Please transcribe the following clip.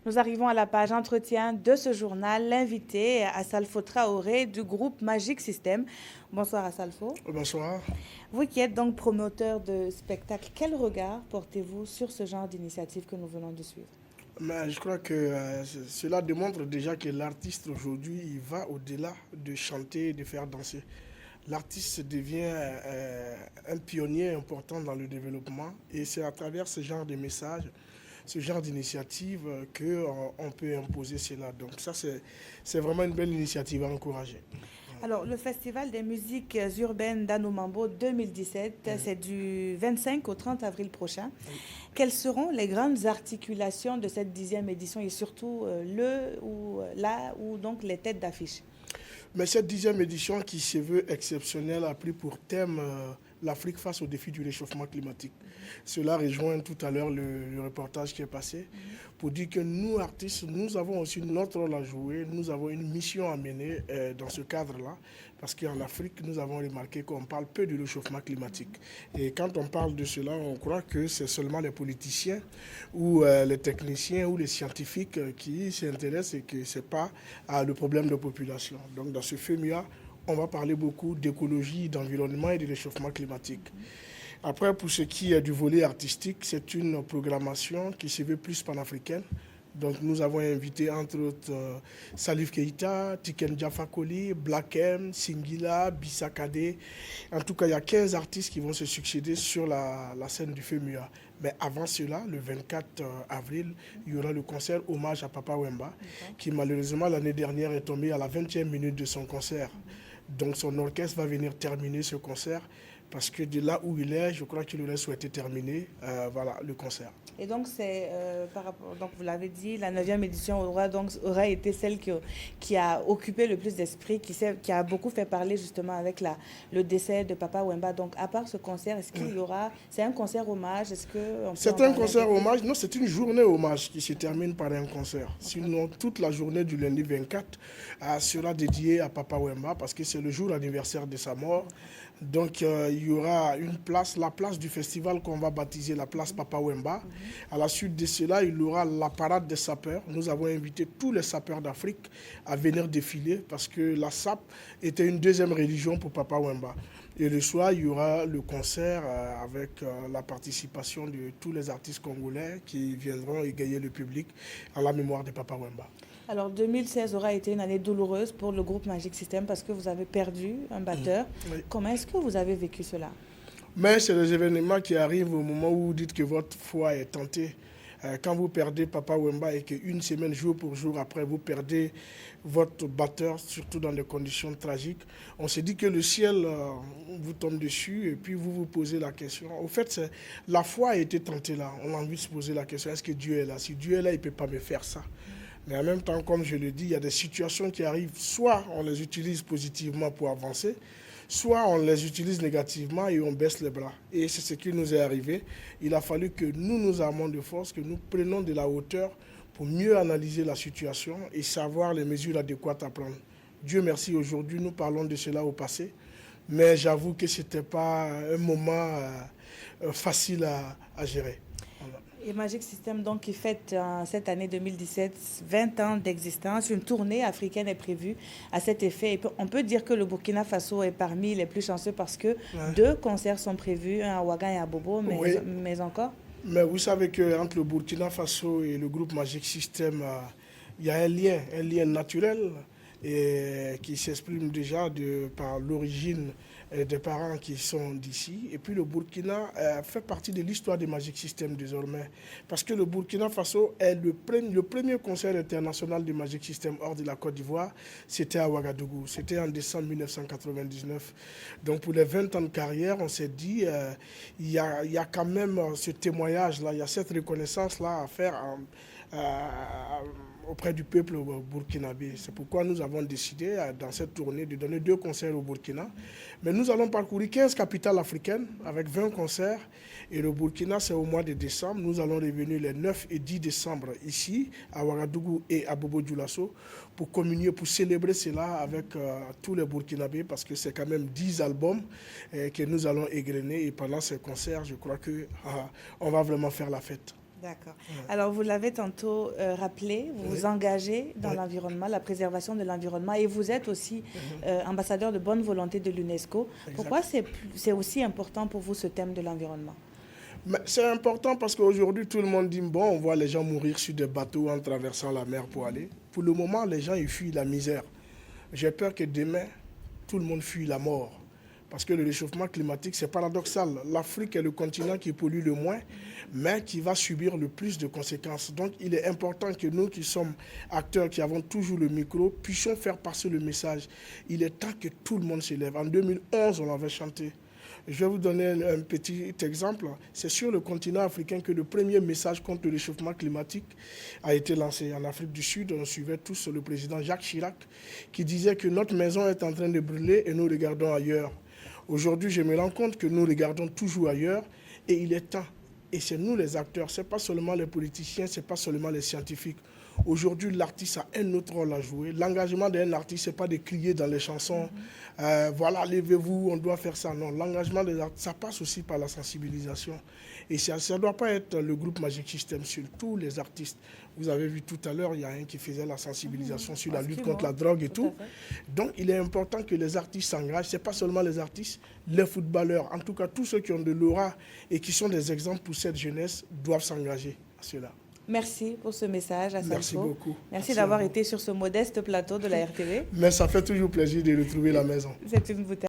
Nous arrivons à la page entretien de ce journal. L'invité est Assalfo Traoré du groupe Magic System. Bonsoir Assalfo. Bonsoir. Vous qui êtes donc promoteur de spectacle, quel regard portez-vous sur ce genre d'initiative que nous venons de suivre? Mais je crois que cela démontre déjà que l'artiste aujourd'hui, il va au-delà de chanter et de faire danser. L'artiste devient un pionnier important dans le développement et c'est à travers ce genre de messages, ce genre d'initiative qu'on peut imposer cela. Donc ça, c'est vraiment une belle initiative à encourager. Alors, le Festival des musiques urbaines d'Anoumambo 2017, c'est du 25 au 30 avril prochain. Quelles seront les grandes articulations de cette 10e édition et surtout là où donc les têtes d'affiche? Mais cette 10e édition qui se veut exceptionnelle a pris pour thème l'Afrique face au défi du réchauffement climatique. Cela rejoint tout à l'heure le reportage qui est passé pour dire que nous, artistes, nous avons aussi notre rôle à jouer, nous avons une mission à mener dans ce cadre-là, parce qu'en Afrique, nous avons remarqué qu'on parle peu du réchauffement climatique. Et quand on parle de cela, on croit que c'est seulement les politiciens ou les techniciens ou les scientifiques qui s'intéressent et que ce n'est pas le problème de population. Donc dans ce FEMIA, on va parler beaucoup d'écologie, d'environnement et de réchauffement climatique. Après, pour ce qui est du volet artistique, c'est une programmation qui se veut plus panafricaine. Donc nous avons invité entre autres Salif Keïta, Tiken Jaffa Koli, Black M, Singila, Bissakade. En tout cas, il y a 15 artistes qui vont se succéder sur la scène du FEMUA. Mais avant cela, le 24 avril, il y aura le concert Hommage à Papa Wemba, qui malheureusement l'année dernière est tombé à la 20e minute de son concert. Donc son orchestre va venir terminer ce concert parce que de là où il est, je crois qu'il aurait souhaité terminer le concert. Et donc, donc vous l'avez dit, la 9e édition aura été celle qui a occupé le plus d'esprit, qui a beaucoup fait parler justement avec le décès de Papa Wemba. Donc, à part ce concert, est-ce qu'il y aura... C'est un concert hommage? C'est un concert hommage? Non, c'est une journée hommage qui se termine par un concert. Sinon, toute la journée du lundi 24 sera dédiée à Papa Wemba parce que c'est le jour anniversaire de sa mort. Donc, il y aura la place du festival qu'on va baptiser la place Papa Wemba. À la suite de cela, il y aura la parade des sapeurs. Nous avons invité tous les sapeurs d'Afrique à venir défiler parce que la SAP était une deuxième religion pour Papa Wemba. Et le soir, il y aura le concert avec la participation de tous les artistes congolais qui viendront égayer le public à la mémoire de Papa Wemba. Alors 2016 aura été une année douloureuse pour le groupe Magic System parce que vous avez perdu un batteur. Oui. Comment est-ce que vous avez vécu cela? Mais c'est des événements qui arrivent au moment où vous dites que votre foi est tentée. Quand vous perdez Papa Wemba et qu'une semaine, jour pour jour après, vous perdez votre batteur, surtout dans des conditions tragiques, on se dit que le ciel vous tombe dessus et puis vous vous posez la question. Au fait, la foi a été tentée là. On a envie de se poser la question, est-ce que Dieu est là? Si Dieu est là, il ne peut pas me faire ça. Mais en même temps, comme je le dis, il y a des situations qui arrivent, soit on les utilise positivement pour avancer, soit on les utilise négativement et on baisse les bras. Et c'est ce qui nous est arrivé. Il a fallu que nous armons de force, que nous prenions de la hauteur pour mieux analyser la situation et savoir les mesures adéquates à prendre. Dieu merci, aujourd'hui nous parlons de cela au passé, mais j'avoue que ce n'était pas un moment facile à gérer. Voilà. Et Magic System, donc, qui fête cette année 2017 20 ans d'existence. Une tournée africaine est prévue à cet effet. Et on peut dire que le Burkina Faso est parmi les plus chanceux parce que 2 concerts sont prévus, un à Ouaga et à Bobo, mais encore. Mais vous savez qu'entre le Burkina Faso et le groupe Magic System, il y a un lien naturel et qui s'exprime déjà par l'origine des parents qui sont d'ici. Et puis le Burkina fait partie de l'histoire du Magic System désormais. Parce que le Burkina Faso est le premier concert international du Magic System hors de la Côte d'Ivoire. C'était à Ouagadougou. C'était en décembre 1999. Donc pour les 20 ans de carrière, on s'est dit, il y a quand même ce témoignage-là, il y a cette reconnaissance-là à faire auprès du peuple burkinabé. C'est pourquoi nous avons décidé dans cette tournée de donner 2 concerts au Burkina. Mais nous allons parcourir 15 capitales africaines avec 20 concerts. Et le Burkina, c'est au mois de décembre. Nous allons revenir les 9 et 10 décembre ici, à Ouagadougou et à Bobo-Dioulasso, pour communier, pour célébrer cela avec tous les Burkinabés, parce que c'est quand même 10 albums que nous allons égrener. Et pendant ces concerts, je crois qu'on va vraiment faire la fête. D'accord. Alors, vous l'avez tantôt rappelé, vous vous engagez dans l'environnement, la préservation de l'environnement, et vous êtes aussi ambassadeur de bonne volonté de l'UNESCO. Pourquoi c'est aussi important pour vous ce thème de l'environnement? C'est important parce qu'aujourd'hui, tout le monde dit, bon, on voit les gens mourir sur des bateaux en traversant la mer pour aller. Pour le moment, les gens, ils fuient la misère. J'ai peur que demain, tout le monde fuit la mort. Parce que le réchauffement climatique, c'est paradoxal. L'Afrique est le continent qui pollue le moins, mais qui va subir le plus de conséquences. Donc, il est important que nous, qui sommes acteurs, qui avons toujours le micro, puissions faire passer le message. Il est temps que tout le monde se lève. En 2011, on l'avait chanté. Je vais vous donner un petit exemple. C'est sur le continent africain que le premier message contre le réchauffement climatique a été lancé. En Afrique du Sud, on suivait tous le président Jacques Chirac qui disait que notre maison est en train de brûler et nous regardons ailleurs. Aujourd'hui, je me rends compte que nous regardons toujours ailleurs et il est temps. Et c'est nous les acteurs, ce n'est pas seulement les politiciens, ce n'est pas seulement les scientifiques. Aujourd'hui, l'artiste a un autre rôle à jouer. L'engagement d'un artiste, ce n'est pas de crier dans les chansons, voilà, levez-vous, on doit faire ça. Non, l'engagement des artistes, ça passe aussi par la sensibilisation. Et ça ne doit pas être le groupe Magic System sur tous les artistes. Vous avez vu tout à l'heure, il y a un qui faisait la sensibilisation sur la lutte contre la drogue et tout. Donc, il est important que les artistes s'engagent. Ce n'est pas seulement les artistes, les footballeurs, en tout cas tous ceux qui ont de l'aura et qui sont des exemples pour cette jeunesse, doivent s'engager à cela. Merci pour ce message, Assalfo. Merci beaucoup. Merci d'avoir été sur ce modeste plateau de la RTV. Mais ça fait toujours plaisir de retrouver la maison. C'est une bouteille.